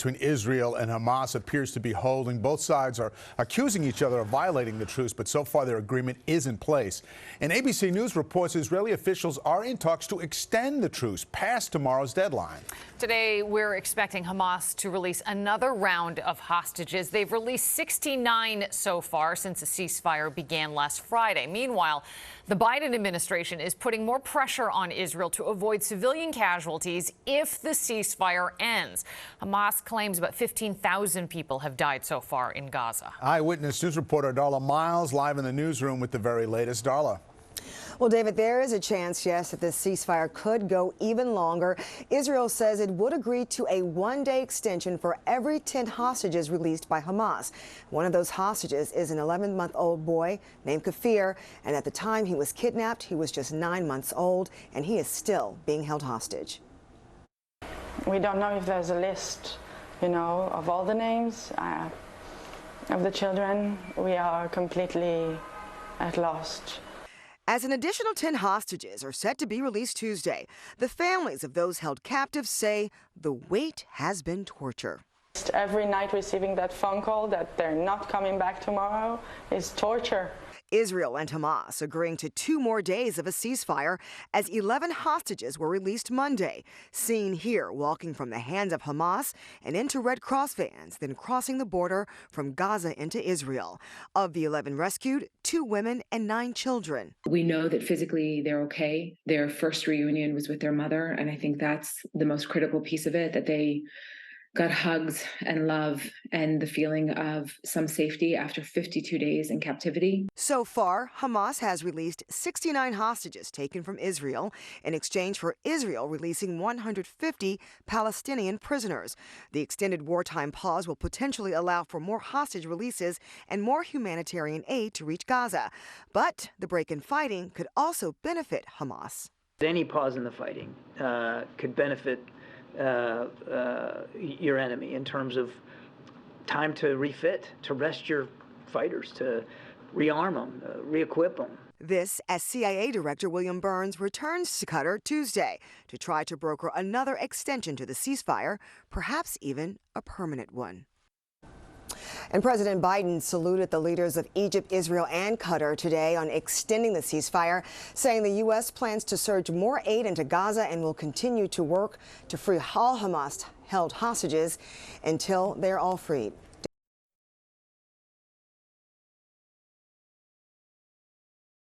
between Israel and Hamas appears to be holding. Both sides are accusing each other of violating the truce, but so far their agreement is in place. And ABC News reports Israeli officials are in talks to extend the truce past tomorrow's deadline. Today, we're expecting Hamas to release another round of hostages. They've released 69 so far since the ceasefire began last Friday. Meanwhile, the Biden administration is putting more pressure on Israel to avoid civilian casualties if the ceasefire ends. Hamas claims about 15,000 people have died so far in Gaza. Eyewitness News reporter Darla Miles live in the newsroom with the very latest. Darla. Well, David, there is a chance, yes, that this ceasefire could go even longer. Israel says it would agree to a one-day extension for every 10 hostages released by Hamas. One of those hostages is an 11-month-old boy named Kafir, and at the time he was kidnapped, he was just 9 months old, and he is still being held hostage. We don't know if there's a list, of all the names of the children. We are completely at lost. As an additional 10 hostages are set to be released Tuesday, the families of those held captive say the wait has been torture. Every night receiving that phone call that they're not coming back tomorrow is torture. Israel and Hamas agreeing to 2 more days of a ceasefire as 11 hostages were released Monday, seen here walking from the hands of Hamas and into Red Cross vans, then crossing the border from Gaza into Israel. Of the 11 rescued, 2 women and 9 children. We know that physically they're okay. Their first reunion was with their mother, and I think that's the most critical piece of it, that they got hugs and love and the feeling of some safety after 52 days in captivity. So far, Hamas has released 69 hostages taken from Israel in exchange for Israel releasing 150 Palestinian prisoners. The extended wartime pause will potentially allow for more hostage releases and more humanitarian aid to reach Gaza. But the break in fighting could also benefit Hamas. Any pause in the fighting could benefit your enemy in terms of time to refit, to rest your fighters, to rearm them, re-equip them. This as CIA Director William Burns returns to Qatar Tuesday to try to broker another extension to the ceasefire, perhaps even a permanent one. And President Biden saluted the leaders of Egypt, Israel, and Qatar today on extending the ceasefire, saying the U.S. plans to surge more aid into Gaza and will continue to work to free all Hamas-held hostages until they're all freed.